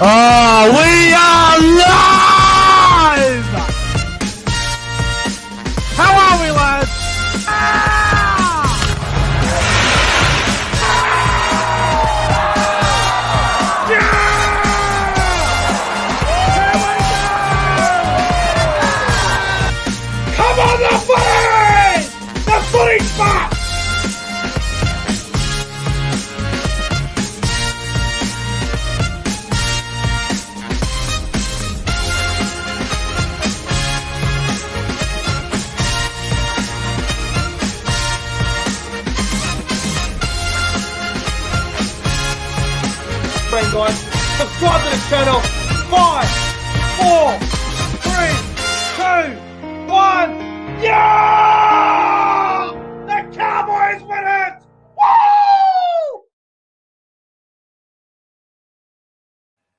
Oh, we are live! How are we, lads? Come on, the footy! The footy spot! Guys, subscribe to the channel. 5, 4, 3, 2, 1. Yeah! The Cowboys win it! Woo!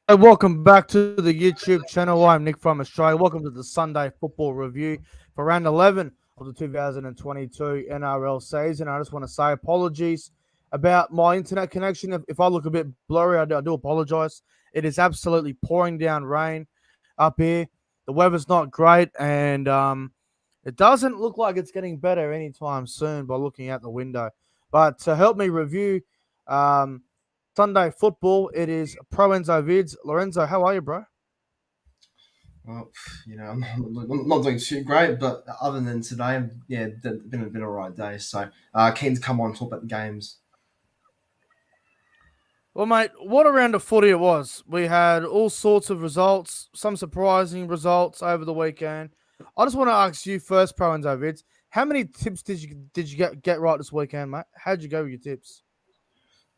Hey, welcome back to the YouTube channel. I'm Nick from Australia. Welcome to the Sunday football review for round 11 of the 2022 NRL season. I just want to say apologies about my internet connection. If I look a bit blurry, I do apologize. It is absolutely pouring down rain up here. The weather's not great, and it doesn't look like it's getting better anytime soon by looking out the window. But to help me review Sunday football, it is ProEnzo Vidz. Lorenzo, how are you, bro? Well, I'm not doing too great, but other than today, been a right day. So keen to come on and talk about the games. Well, mate, what a round of footy it was. We had all sorts of results, some surprising results over the weekend. I just want to ask you first, ProEnzo Vidz, how many tips did you get right this weekend, mate? How'd you go with your tips?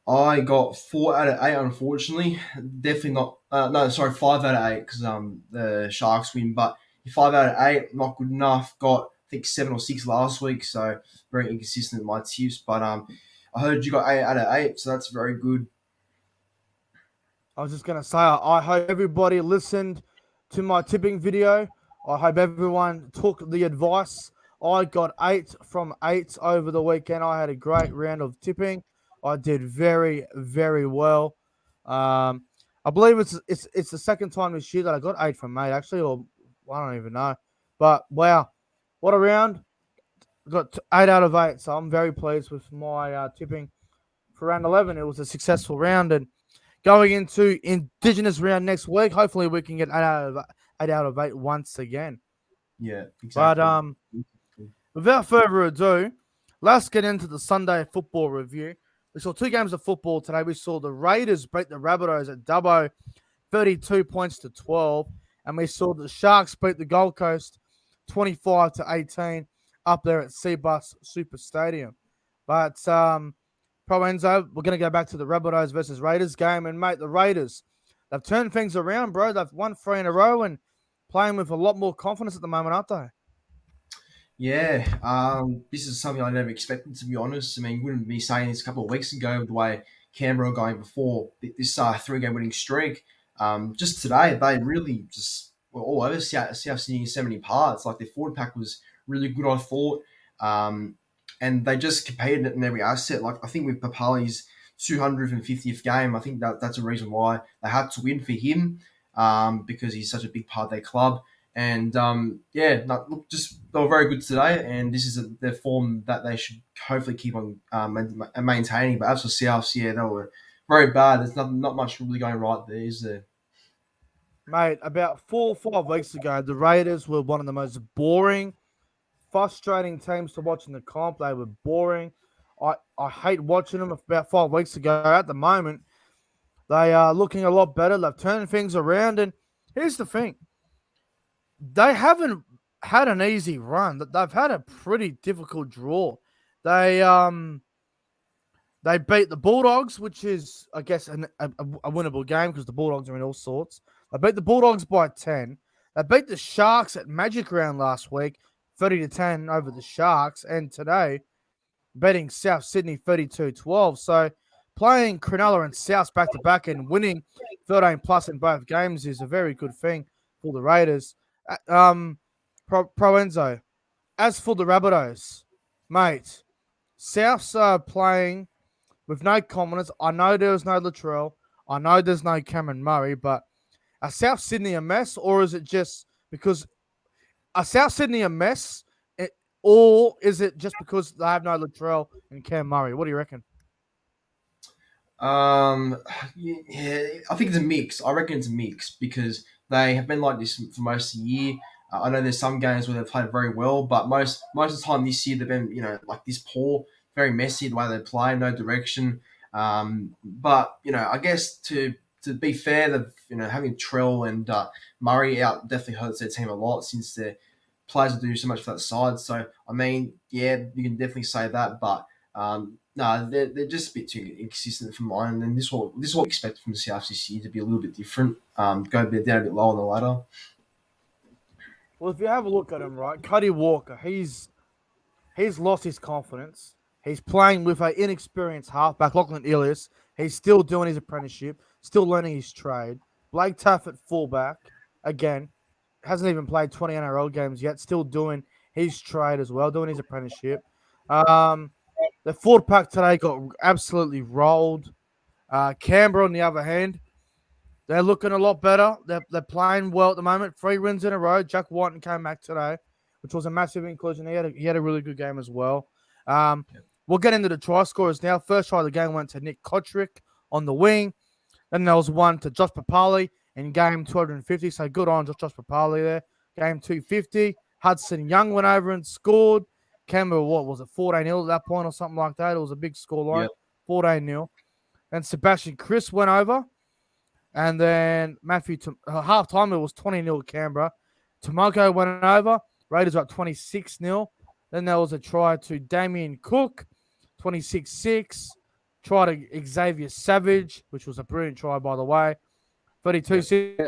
I got 4 out of 8, unfortunately. Definitely not. 5 out of 8 because the Sharks win. But 5 out of 8, not good enough. Got I think 7 or 6 last week, so very inconsistent in my tips. But I heard you got 8 out of 8, so that's very good. I was just going to say, I hope everybody listened to my tipping video. I hope everyone took the advice. I got 8 from 8 over the weekend. I had a great round of tipping. I did very, very well. I believe it's the second time this year that I got 8 from 8, actually, or I don't even know. But, wow, what a round. Got 8 out of 8, so I'm very pleased with my tipping for round 11. It was a successful round, and going into Indigenous round next week, hopefully we can get 8 out of 8 once again. Yeah, exactly. But without further ado, let's get into the Sunday football review. We saw 2 games of football today. We saw the Raiders beat the Rabbitohs at Dubbo, 32 points to 12. And we saw the Sharks beat the Gold Coast, 25 to 18, up there at Seabus Super Stadium. But ProEnzo, we're going to go back to the Rabbitohs versus Raiders game. And, mate, the Raiders, they've turned things around, bro. They've won 3 in a row and playing with a lot more confidence at the moment, aren't they? Yeah, this is something I never expected, to be honest. I mean, you wouldn't be saying this a couple of weeks ago the way Canberra were going before this 3-game winning streak. Just today, they really just were all over South Sydney in so many parts. Like, their forward pack was really good, I thought. And they just competed in every asset. Like, I think with Papali's 250th game, I think that's a reason why they had to win for him, because he's such a big part of their club. And they were very good today, and this is their form that they should hopefully keep on maintaining. But as for South, they were very bad. There's not much really going right there, is there? Mate, about 4 or 5 weeks ago, the Raiders were one of the most boring, frustrating teams to watch in the comp. They were boring. I hate watching them. About 5 weeks ago, at the moment, they are looking a lot better. They've turned things around, and here's the thing. They haven't had an easy run. They've had a pretty difficult draw. They beat the Bulldogs, which is, I guess, a winnable game because the Bulldogs are in all sorts. They beat the Bulldogs by 10. They beat the Sharks at Magic Round last week, 30-10 over the Sharks. And today, beating South Sydney 32-12. So playing Cronulla and South back-to-back and winning 13+ in both games is a very good thing for the Raiders. ProEnzo, as for the Rabbitohs, mate, Souths are playing with no confidence. I know there was no Latrell. I know there's no Cameron Murray, but are South Sydney a mess, or is it just because are South Sydney a mess, or is it just because they have no Latrell and Cam Murray? What do you reckon? Um, yeah, I think it's a mix. I reckon it's a mix because they have been like this for most of the year. I know there's some games where they've played very well, but most of the time this year they've been like this poor, very messy the way they play, no direction. But I guess to be fair, they've having Trell and Murray out definitely hurts their team a lot since their players will do so much for that side. So I mean, yeah, you can definitely say that, but no, they're just a bit too inconsistent for mine. And this is what we expect from the South this year to be a little bit different. Go a bit down a bit low on the ladder. Well, if you have a look at him, right, Cody Walker, he's lost his confidence. He's playing with an inexperienced halfback, Lachlan Miller. He's still doing his apprenticeship, still learning his trade. Blake Taff at fullback, again, hasn't even played 20 NRL games yet, still doing his trade as well, doing his apprenticeship. Um, the forward pack today got absolutely rolled. Canberra, on the other hand, they're looking a lot better. They're playing well at the moment. 3 wins in a row. Jack Whiten came back today, which was a massive inclusion. He had a really good game as well. Um, We'll get into the try scorers now. First try of the game went to Nick Kotrick on the wing. Then there was one to Josh Papali in game 250. So good on Josh Papali there. Game 250. Hudson Young went over and scored. Canberra, what was it, 14-0 at that point or something like that? It was a big scoreline, 14-0. And Sebastian Chris went over. And then half time it was 20-0 Canberra. Tomoko went over. Raiders were up 26-0. Then there was a try to Damien Cook, 26-6. Try to Xavier Savage, which was a brilliant try, by the way. 32-6.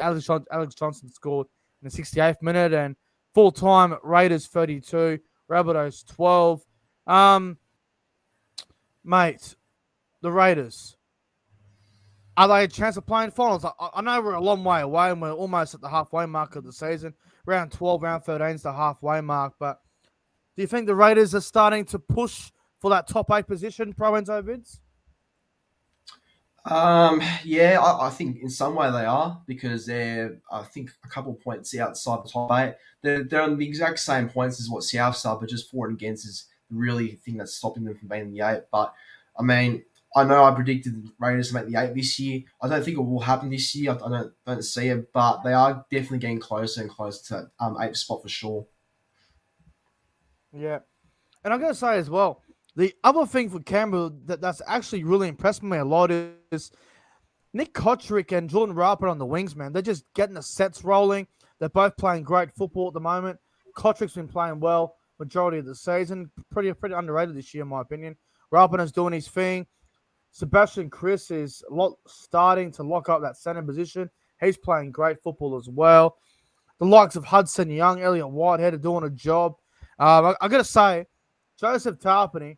Alex Johnson scored in the 68th minute. And full-time, Raiders 32. Rabbitohs 12. Mate, the Raiders, are they a chance of playing finals? I know we're a long way away and we're almost at the halfway mark of the season. Round 12, round 13 is the halfway mark. But do you think the Raiders are starting to push for that top 8 position, ProEnzo Vidz? Yeah, I think in some way they are because they're, I think, a couple of points outside the top 8. They're on the exact same points as what Souths are, but just for and against is the really thing that's stopping them from being in the 8. But, I mean, I know I predicted the Raiders to make the 8 this year. I don't think it will happen this year. I don't see it, but they are definitely getting closer and closer to 8th spot for sure. Yeah. And I'm going to say as well, the other thing for Canberra that's actually really impressed me a lot is Nick Kotrick and Jordan Rapper on the wings, man. They're just getting the sets rolling. They're both playing great football at the moment. Kotrick's been playing well majority of the season. Pretty underrated this year, in my opinion. Rapper's doing his thing. Sebastian Chris is starting to lock up that center position. He's playing great football as well. The likes of Hudson Young, Elliot Whitehead are doing a job. I got to say, Joseph Tarpany,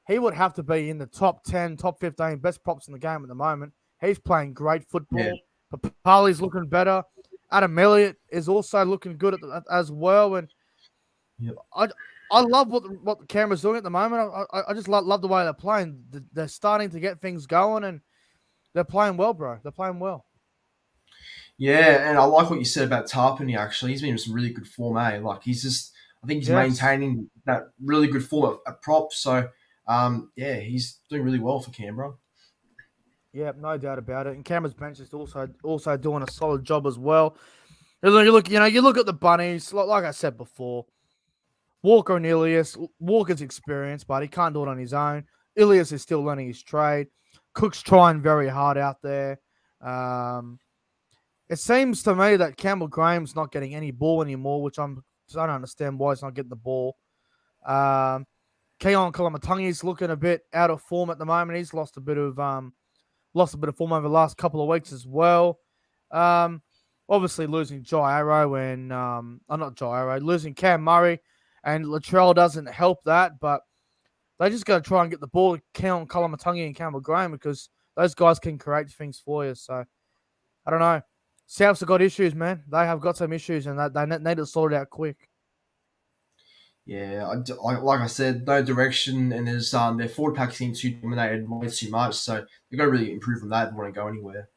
he would have to be in the top 10, top 15 best props in the game at the moment. He's playing great football. Yeah. Papali's looking better. Adam Elliott is also looking good as well. And I love what the Canberra's doing at the moment. I just love the way they're playing. They're starting to get things going, and they're playing well, bro. They're playing well. Yeah, and I like what you said about Tarpany, actually. He's been in some really good form, eh? Like, I think he's maintaining that really good form at prop. So, yeah, he's doing really well for Canberra. Yeah, no doubt about it. And Canberra's bench is also doing a solid job as well. You look at the Bunnies, like I said before, Walker and Ilias. Walker's experienced, but he can't do it on his own. Ilias is still learning his trade. Cook's trying very hard out there. It seems to me that Campbell Graham's not getting any ball anymore, which I don't understand why he's not getting the ball. Keon Kalamatangi's looking a bit out of form at the moment. He's lost a bit of form over the last couple of weeks as well. Obviously losing Jai Arrow and not Jai Arrow, losing Cam Murray and Latrell doesn't help that, but they just got to try and get the ball to Keon Kalamatangi and Campbell Graham because those guys can create things for you. So I don't know. Souths have got issues, man. They have got some issues, and they need to sort it out quick. Yeah, like I said, no direction, and there's their forward pack seems too dominated way too much. So they've got to really improve from that if they want to go anywhere.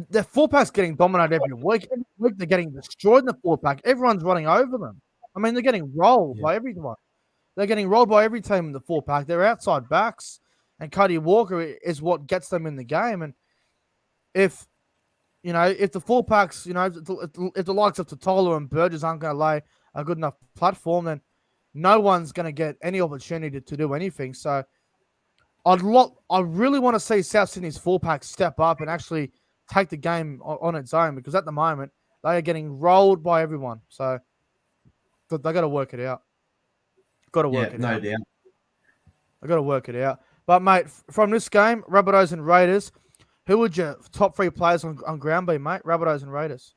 the fullback's getting dominated every week. Every week they're getting destroyed in the fullback. Everyone's running over them. I mean, they're getting rolled by everyone. They're getting rolled by every team in the fullback. They're outside backs, and Cody Walker is what gets them in the game. And if the fullbacks, if the likes of Totola and Burgess aren't going to lay a good enough platform, then no one's going to get any opportunity to do anything. So I really want to see South Sydney's fullback step up and actually take the game on its own, because at the moment they are getting rolled by everyone. So they got to work it out. Got to work it out. No doubt. I got to work it out. But mate, from this game, Rabbitohs and Raiders, who would your top 3 players on ground be, mate? Rabbitohs and Raiders.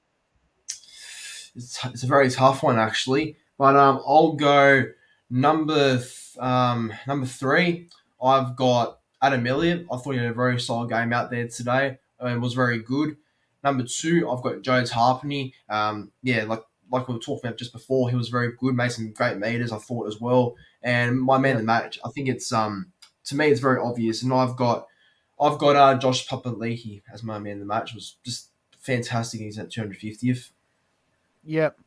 It's a very tough one, actually. But I'll go number 3. I've got Adam Elliott. I thought he had a very solid game out there today. Was very good. Number 2, I've got Joe Tarpany. Like we were talking about just before, he was very good, made some great meters, I thought, as well. And my man of the match, I think it's to me it's very obvious. And I've got Josh Papali'i as my man of the match. It was just fantastic. He's at 250th. Yep.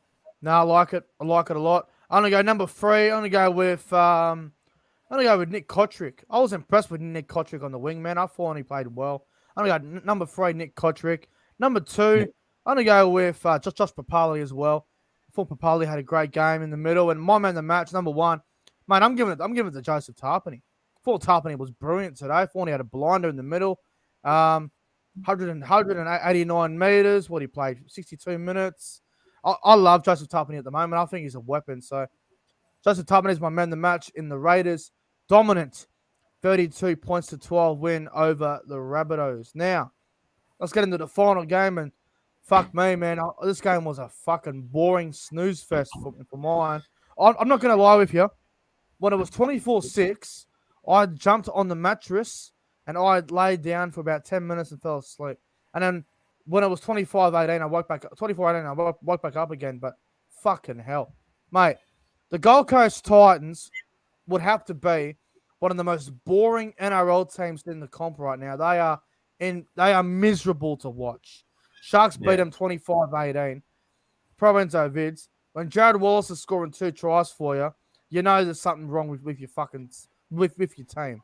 No, I like it. I like it a lot. I'm gonna go number 3. I'm gonna go with Nick Kotrick. I was impressed with Nick Kotrick on the wing, man. I thought he played well. I'm gonna go number 3, Nick Kotrick. Number 2, I'm gonna go with Josh Papali as well. I thought Papali had a great game in the middle. And my man of the match, number 1, mate, I'm giving it to Joseph Tarpany. I thought Tarpany was brilliant today. I thought he had a blinder in the middle. 189 meters. What he played, 62 minutes. I love Joseph Tarpany at the moment. I think he's a weapon. So Joseph Tarpany is my man of the match in the Raiders. Dominant 32 points to 12 win over the Rabbitohs. Now, let's get into the final game. And fuck me, man. This game was a fucking boring snooze fest for mine. I'm not going to lie with you. When it was 24-6, I jumped on the mattress and I laid down for about 10 minutes and fell asleep. And then when it was 25-18, I woke back up. 24-18, I woke back up again. But fucking hell, mate, the Gold Coast Titans would have to be one of the most boring NRL teams in the comp right now. They are miserable to watch. Sharks beat them 25-18. ProEnzo Vidz. When Jared Wallace is scoring 2 tries for you, you know there's something wrong with your fucking with your team.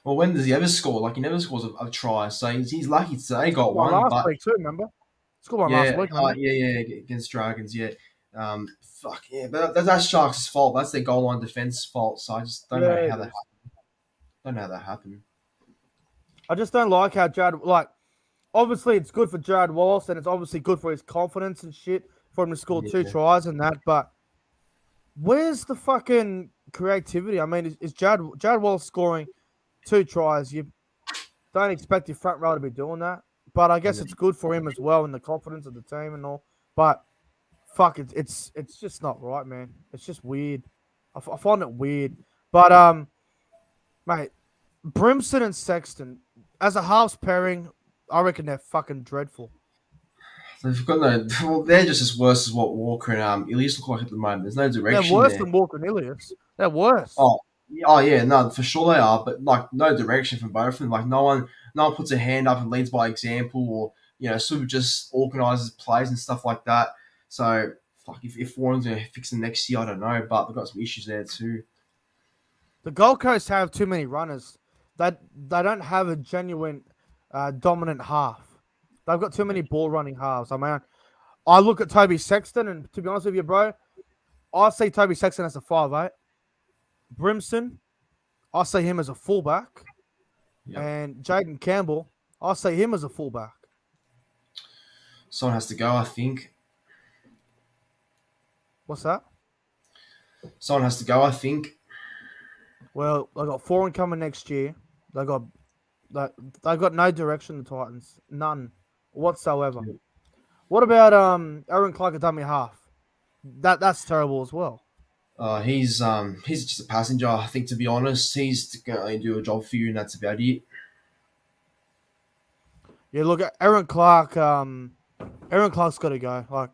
Well, when does he ever score? Like, he never scores a try, so he's lucky today. He got one. Last week too, remember? Scored one last week. Against Dragons, but that's Sharks' fault. That's their goal line defense fault. So I just don't know how that happened. I just don't like how Jared, obviously it's good for Jared Wallace and it's obviously good for his confidence and shit for him to score 2 tries and that, but where's the fucking creativity? I mean, is Jared Wallace scoring 2 tries? You don't expect your front row to be doing that, but I guess it's good for him as well and the confidence of the team and all. But fuck, it's just not right, man. It's just weird. I find it weird. But mate, Brimson and Sexton as a halves pairing, I reckon they're fucking dreadful. They've got they're just as worse as what Walker and Ilias look like at the moment. There's no direction. They're worse than Walker and Ilias. They're worse. Oh yeah, no, for sure they are. But like, no direction from both of them. Like, no one puts a hand up and leads by example, or sort of just organises plays and stuff like that. So fuck, if Warren's gonna fix them next year, I don't know. But they've got some issues there too. The Gold Coast have too many runners. They don't have a genuine dominant half. They've got too many ball running halves. I mean, I look at Toby Sexton, and to be honest with you, bro, I see Toby Sexton as a 5'8". Brimson, I see him as a fullback. Yep. And Jaden Campbell, I see him as a fullback. Someone has to go, I think. What's that? Someone has to go, I think. Well, they got Foran coming next year. They got no direction. The Titans, none whatsoever. Yep. What about Aaron Clark at dummy half? That's terrible as well. He's just a passenger. I think, to be honest, he's going to do a job for you, and that's about it. Yeah, look, Aaron Clark. Aaron Clark's got to go. Like,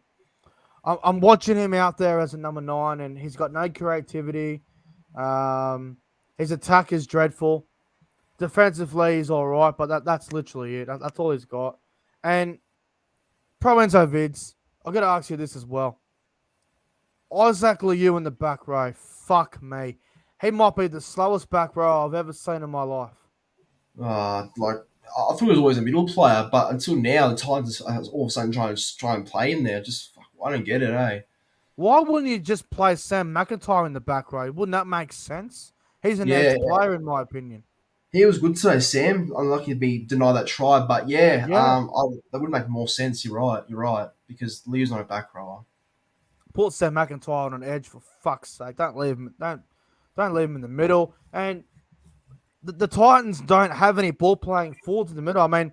I'm watching him out there as a number 9, and he's got no creativity. His attack is dreadful. Defensively, he's all right, but that's literally it. That's all he's got. And ProEnzo Vidz, I got to ask you this as well. Isaac Liu in the back row, fuck me. He might be the slowest back row I've ever seen in my life. Like I thought he was always a middle player, but until now, the Titans are all of a sudden try and play in there. Just I don't get it, eh? Why wouldn't you just play Sam McIntyre in the back row? Wouldn't that make sense? He's an Yeah, edge player, in my opinion. he was good today, Sam. Unlucky to be denied that try, but yeah, Yeah. that would make more sense. You're right, because Leo's not a back rower. Put Sam McIntyre on an edge for fuck's sake. Don't leave him. Don't leave him in the middle. And the Titans don't have any ball playing forwards in the middle. I mean,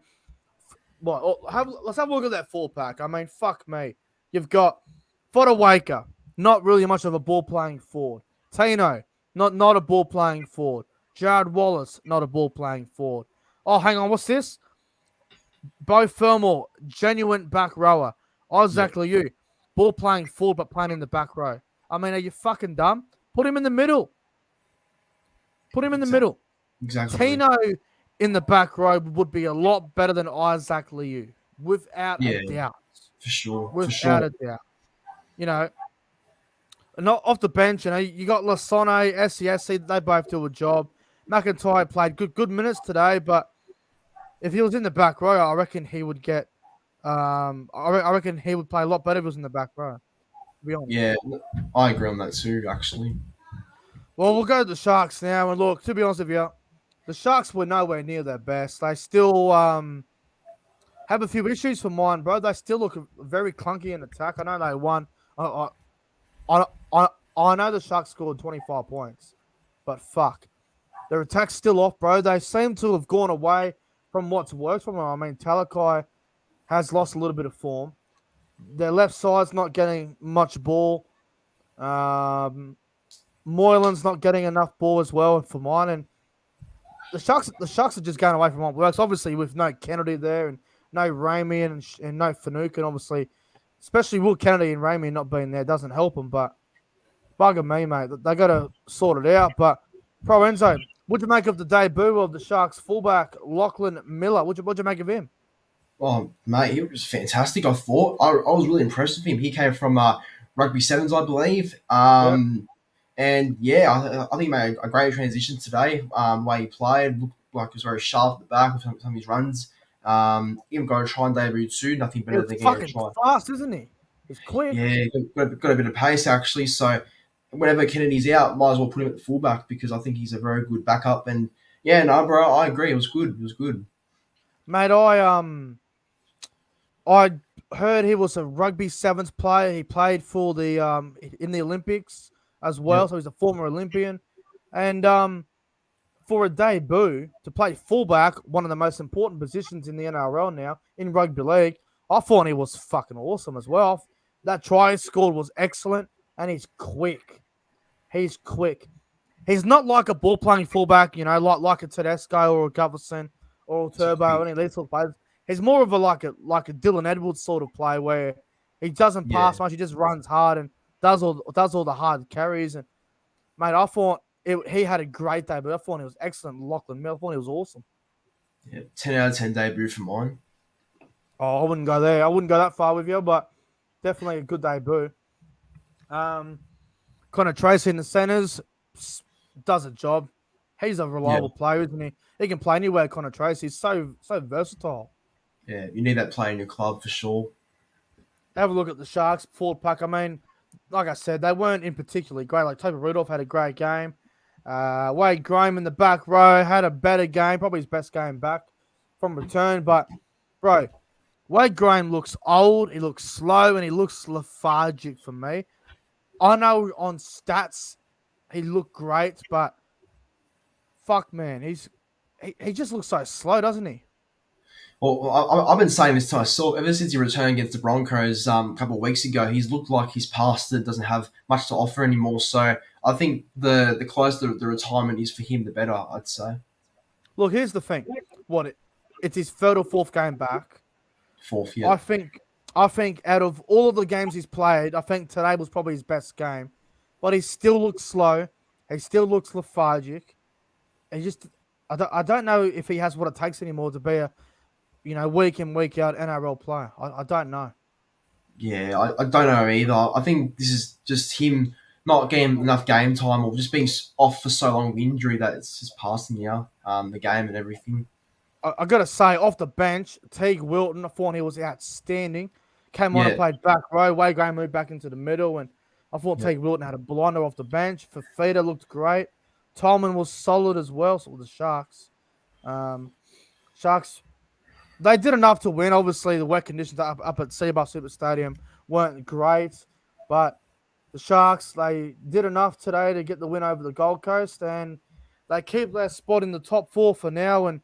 let's have a look at that four pack. I mean, fuck me. You've got Waker, not really much of a ball playing forward. Tino, not a ball playing forward. Jared Wallace, not a ball playing forward. Oh, hang on, what's this? Bo Fermor, genuine back rower. Isaac Liu, ball playing forward but playing in the back row. I mean, are you fucking dumb? Put him in the middle. Put him in the middle. Exactly. Tino in the back row would be a lot better than Isaac Liu, without a doubt. For sure. Without a doubt. You know, not off the bench, you got Lasone, SCSC, they both do a job. McIntyre played good minutes today, but if he was in the back row, I reckon he would get I reckon he would play a lot better if he was in the back row, to be honest. Yeah, I agree on that too, actually. Well, we'll go to the Sharks now, and look, to be honest with you, the Sharks were nowhere near their best. They still have a few issues for mine, bro. They still look very clunky in attack. I know they won. I know the Sharks scored 25 points, but fuck. Their attack's still off, bro. They seem to have gone away from what's worked for them. I mean, Talakai has lost a little bit of form. Their left side's not getting much ball. Moylan's not getting enough ball as well for mine. And the Sharks are just going away from what works. Obviously, with no Kennedy there and no Ramey and no Finucane, obviously, especially Will Kennedy and Ramey not being there doesn't help them. But bugger me, mate. They got to sort it out. But ProEnzo, what'd you make of the debut of the Sharks fullback Lachlan Miller? What'd you make of him? Oh, mate, he was fantastic. I thought I was really impressed with him. He came from Rugby Sevens, I believe. And yeah, I think he made a great transition today. Way he played, looked like he was very sharp at the back with some of his runs. Even got a try and debut too. Nothing better than getting a try. Fast, isn't he? He's quick. Yeah, got a bit of pace actually. So whenever Kennedy's out, might as well put him at the fullback because I think he's a very good backup. And yeah, no, bro, I agree. It was good. It was good. Mate, I heard he was a rugby sevens player. He played for the in the Olympics as well, so he's a former Olympian. And for a debut to play fullback, one of the most important positions in the NRL now in rugby league, I thought he was fucking awesome as well. That try he scored was excellent, and he's quick. He's quick. He's not like a ball playing fullback, you know, like a Tedesco or a Gutherson or a Turbo or any of these sort of players. He's more of a like a Dylan Edwards sort of play where he doesn't pass much. He just runs hard and does all the hard carries. And mate, I thought he had a great day, but I thought he was excellent. Lachlan Miller, I thought he was awesome. Yeah, 10 out of 10 debut for mine. Oh, I wouldn't go there. I wouldn't go that far with you, but definitely a good debut. Connor Tracy in the centers does a job. He's a reliable player, isn't he? He can play anywhere, Connor Tracy. He's so versatile. Yeah, you need that player in your club for sure. Have a look at the Sharks forward pack. I mean, like I said, they weren't in particularly great. Like Toby Rudolph had a great game. Wade Graham in the back row had a better game, probably his best game back from return. But, bro, Wade Graham looks old, he looks slow, and he looks lethargic for me. I know on stats he looked great, but fuck, man, he just looks so slow, doesn't he? Well, I've been saying this to myself ever since he returned against the Broncos a couple of weeks ago. He's looked like he's past it, doesn't have much to offer anymore. So I think the closer the retirement is for him, the better, I'd say. Look, here's the thing. It's his third or fourth game back. Fourth, yeah. I think out of all of the games he's played, I think today was probably his best game. But he still looks slow. He still looks lethargic. I don't know if he has what it takes anymore to be week in, week out NRL player. I don't know. Yeah, I don't know either. I think this is just him not getting enough game time or just being off for so long with injury that it's just passing now, the game and everything. I got to say, off the bench, Teague Wilton, I thought he was outstanding. Came on and Yeah, played back row. Way Gray moved back into the middle, and I thought yeah, Teague Wilton had a blinder off the bench. Fafita looked great. Tolman was solid as well. So were the Sharks. Sharks, they did enough to win. Obviously, the wet conditions up at Seabar Super Stadium weren't great, but the Sharks, they did enough today to get the win over the Gold Coast, and they keep their spot in the top 4 for now. And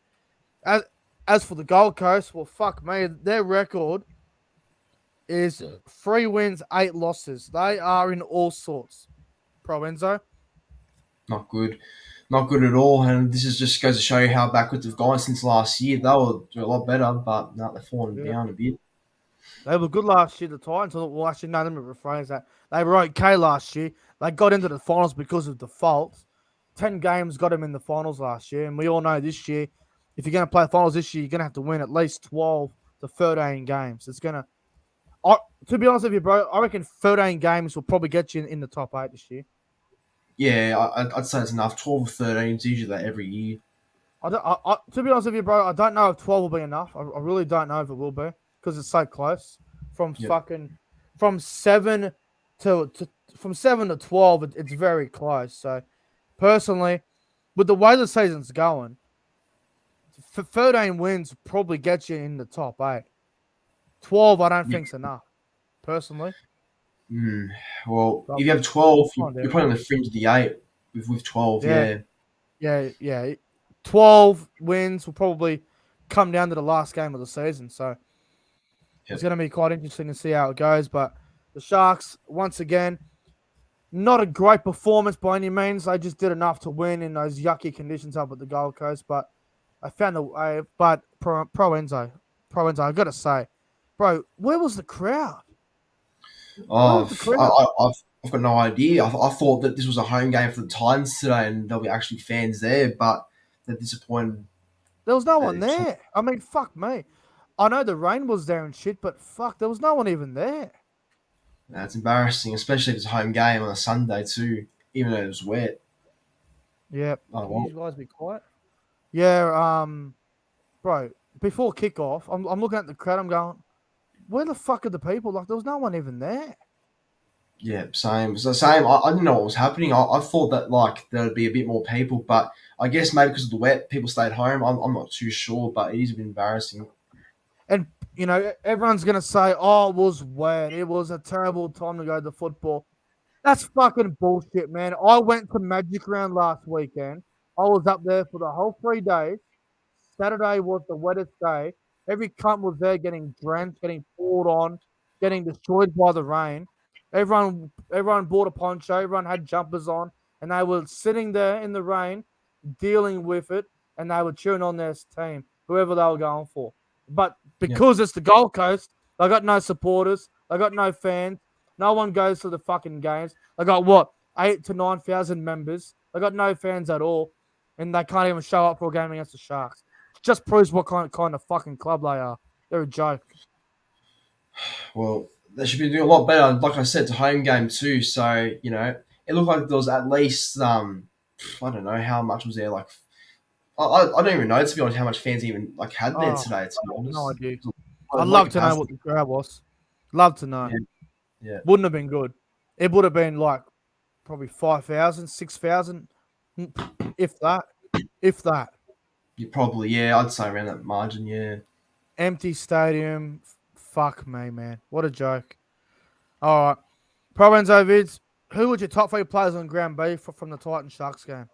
as for the Gold Coast, well, fuck me, their record is 3 wins, 8 losses. They are in all sorts. ProEnzo. not good. Not good at all. And this is just goes to show you how backwards they've gone since last year. They were a lot better, but now they're falling Yeah. down a bit. They were good last year, the Titans. Well, actually, no, let me rephrase that. They were okay last year. They got into the finals because of default. 10 games got them in the finals last year. And we all know this year, if you're going to play finals this year, you're going to have to win at least 12 to 13 games. It's going to, to be honest with you, bro, I reckon 13 games will probably get you in the top 8 this year. Yeah, I'd say it's enough. 12 or 13 is usually that every year. To be honest with you, bro, I don't know if 12 will be enough. I really don't know if it will be because it's so close. From Yep. from 7 from 7 to 12, it's very close. So, personally, with the way the season's going, 13 wins probably get you in the top 8. 12, I don't Yeah. think's enough, personally. Well, So, if you have 12, come on, you're Derek. probably on the fringe of the 8 with 12, Yeah, yeah. yeah. 12 wins will probably come down to the last game of the season. So, it's Yep. going to be quite interesting to see how it goes. But the Sharks, once again, not a great performance by any means. They just did enough to win in those yucky conditions up at the Gold Coast. But I found a way. But ProEnzo, I got to say, bro, where was the crowd? Where Oh, was the crowd? I've got no idea. I thought that this was a home game for the Titans today and there'll be actually fans there, but they're disappointed. There was no one It's- there. I mean, fuck me. I know the rain was there and shit, but fuck, there was no one even there. It's embarrassing, especially if it's a home game on a Sunday too, even though it was wet. Yeah. Oh, Can well. you guys be quiet? Yeah, bro, before kickoff, I'm looking at the crowd, I'm going, where the fuck are the people? Like, there was no one even there. Yeah, same. So same. I didn't know what was happening. I thought that like there'd be a bit more people, but I guess maybe because of the wet, people stayed home. I'm not too sure, but it is a bit embarrassing. And, everyone's going to say, oh, it was wet. It was a terrible time to go to football. That's fucking bullshit, man. I went to Magic Round last weekend. I was up there for the whole 3 days. Saturday was the wettest day. Every cunt was there getting drenched, getting poured on, getting destroyed by the rain. Everyone bought a poncho. Everyone had jumpers on, and they were sitting there in the rain, dealing with it, and they were cheering on their team, whoever they were going for. But Yeah. because it's the Gold Coast, they got no supporters, they got no fans. No one goes to the fucking games. They got what, 8,000 to 9,000 members. They got no fans at all, and they can't even show up for a game against the Sharks. Just proves what kind of fucking club they are. They're a joke. Well, they should be doing a lot better. Like I said, it's a home game too, so it looked like there was at least I don't know how much was there. Like I don't even know, to be honest, how much fans even like had there Oh, today. To be honest, no idea. It was I'd low love to know what capacity. the crowd was. Love to know. Yeah, yeah. Wouldn't have been good. It would have been like probably 5,000, 6,000, if that. If that. You probably, yeah, I'd say around that margin, yeah. Empty stadium. Fuck me, man. What a joke. All right. ProEnzo Vidz, who would your top 3 players on ground be from the Titans Sharks game?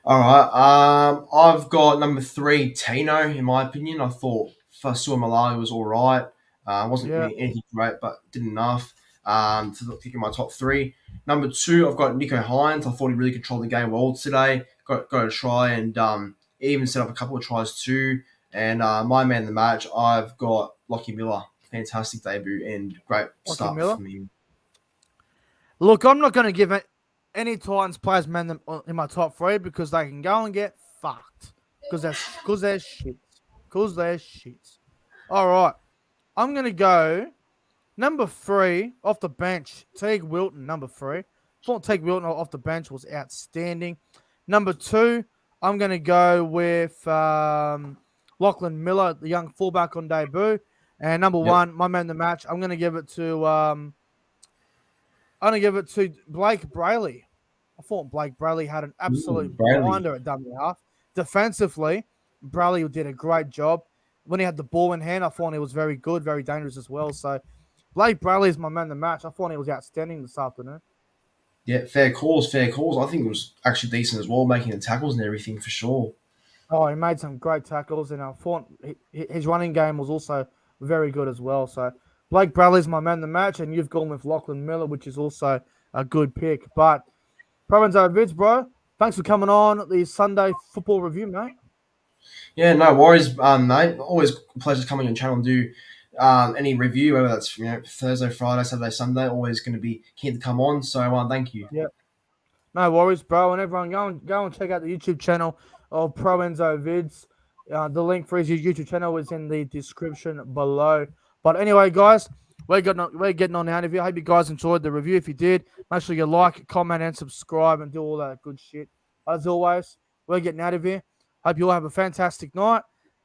All right. I've got number 3, Tino. In my opinion, I thought Fasua Malawi was all right. Wasn't Yeah. really anything great, but did enough. To pick in my top 3. Number 2, I've got Nico Hinds. I thought he really controlled the game well today. Got a try and even set up a couple of tries too. And my man of the match, I've got Lachlan Miller. Fantastic debut and great start Miller? from him. Look, I'm not going to give any Titans players man in my top 3 because they can go and get fucked because they're shit. Because they're shit. All right. I'm going to go number 3 off the bench. Teague Wilton, number 3. I thought Teague Wilton off the bench was outstanding. Number 2, I'm going to go with Lachlan Miller, the young fullback on debut. And number 1, my man of the match, I'm going to give it to Blake Brayley. I thought Blake Brayley had an absolute blinder at dummy half. Defensively, Brayley did a great job. When he had the ball in hand, I thought he was very good, very dangerous as well. So Blake Brayley is my man of the match. I thought he was outstanding this afternoon. Yeah, fair calls, fair calls. I think it was actually decent as well, making the tackles and everything for sure. Oh, he made some great tackles, and I thought his running game was also very good as well. So Blake Brayley is my man of the match, and you've gone with Lachlan Miller, which is also a good pick. But ProEnzo Vidz, bro, thanks for coming on the Sunday football review, mate. Yeah, no worries, mate. Always a pleasure coming on channel and do any review, whether that's Thursday, Friday, Saturday, Sunday. Always going to be keen to come on. So thank you. Yeah, no worries, bro. And everyone, go and check out the YouTube channel of ProEnzo Vidz. The link for his YouTube channel is in the description below. But anyway, guys, we're getting on out of here. I hope you guys enjoyed the review. If you did, make sure you like, comment, and subscribe, and do all that good shit. As always, we're getting out of here. Hope you all have a fantastic night,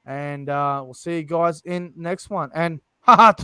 and we'll see you guys in next one. And haha, time.